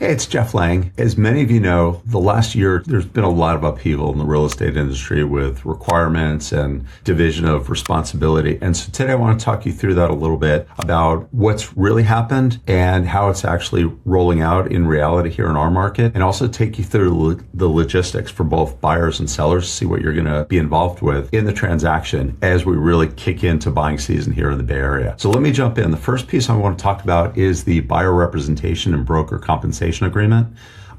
Hey, it's Jeff Lang. As many of you know, the last year, there's been a lot of upheaval in the real estate industry with requirements and division of responsibility. And so today I want to talk you through that a little bit about what's really happened and how it's actually rolling out in reality here in our market, and also take you through the logistics for both buyers and sellers to see what you're going to be involved with in the transaction as we really kick into buying season here in the Bay Area. So let me jump in. The first piece I want to talk about is the buyer representation and broker compensation agreement.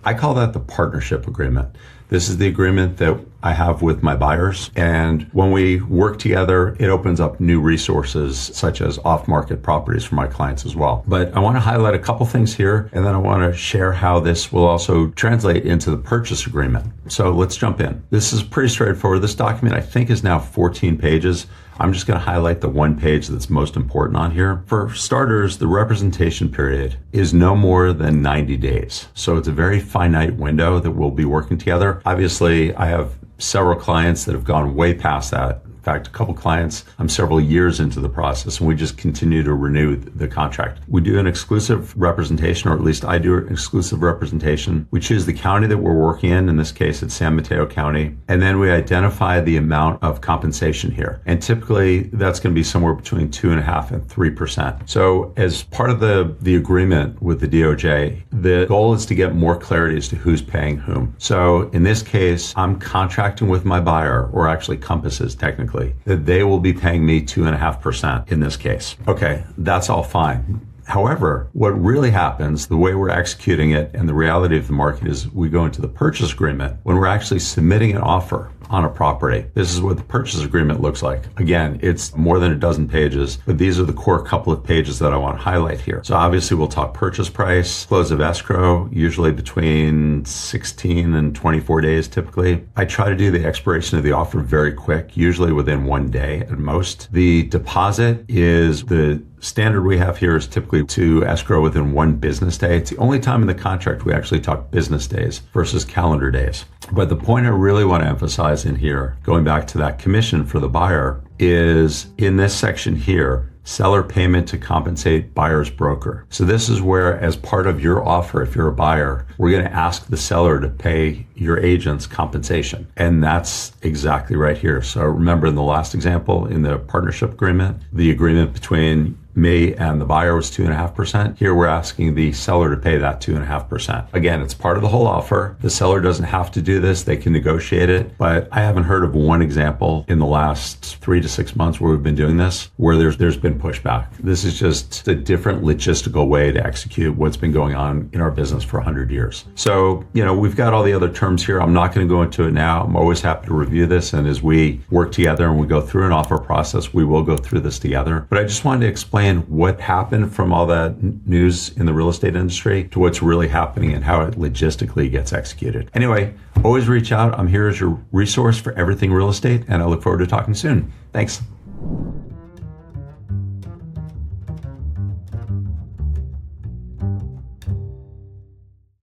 I call that the partnership agreement. This is the agreement that I have with my buyers. And when we work together, it opens up new resources such as off-market properties for my clients as well. But I want to highlight a couple things here, and then I want to share how this will also translate into the purchase agreement. So let's jump in. This is pretty straightforward. This document I think is now 14 pages. I'm just going to highlight the one page that's most important on here. For starters, the representation period is no more than 90 days. So it's a very finite window that we'll be working together. Obviously, I have several clients that have gone way past that. In fact, a couple clients, I'm several years into the process, and we just continue to renew the contract. We do an exclusive representation, or at least I do an exclusive representation. We choose the county that we're working in this case, it's San Mateo County, and then we identify the amount of compensation here. And typically, that's going to be somewhere between 2.5% and 3%. So as part of the agreement with the DOJ, the goal is to get more clarity as to who's paying whom. So in this case, I'm contracting with my buyer, or actually Compass's technically, that they will be paying me 2.5% in this case. Okay, that's all fine. However, what really happens, the way we're executing it and the reality of the market is we go into the purchase agreement when we're actually submitting an offer on a property. This is what the purchase agreement looks like. Again, it's more than a dozen pages, but these are the core couple of pages that I want to highlight here. So obviously we'll talk purchase price, close of escrow, usually between 16 and 24 days typically. I try to do the expiration of the offer very quick, usually within 1 day at most. The deposit is the standard we have here is typically to escrow within 1 business day. It's the only time in the contract we actually talk business days versus calendar days. But the point I really want to emphasize in here, going back to that commission for the buyer, is in this section here, seller payment to compensate buyer's broker. So this is where, as part of your offer, if you're a buyer, we're going to ask the seller to pay your agent's compensation. And that's exactly right here. So remember in the last example, in the partnership agreement, the agreement between me and the buyer was 2.5%. Here we're asking the seller to pay that 2.5%. Again, it's part of the whole offer. The seller doesn't have to do this. They can negotiate it. But I haven't heard of one example in the last 3 to 6 months where we've been doing this, where there's been pushback. This is just a different logistical way to execute what's been going on in our business for 100 years. So, we've got all the other terms here. I'm not going to go into it now. I'm always happy to review this. And as we work together and we go through an offer process, we will go through this together. But I just wanted to explain what happened from all that news in the real estate industry to what's really happening and how it logistically gets executed. Anyway, always reach out. I'm here as your resource for everything real estate, and I look forward to talking soon. Thanks.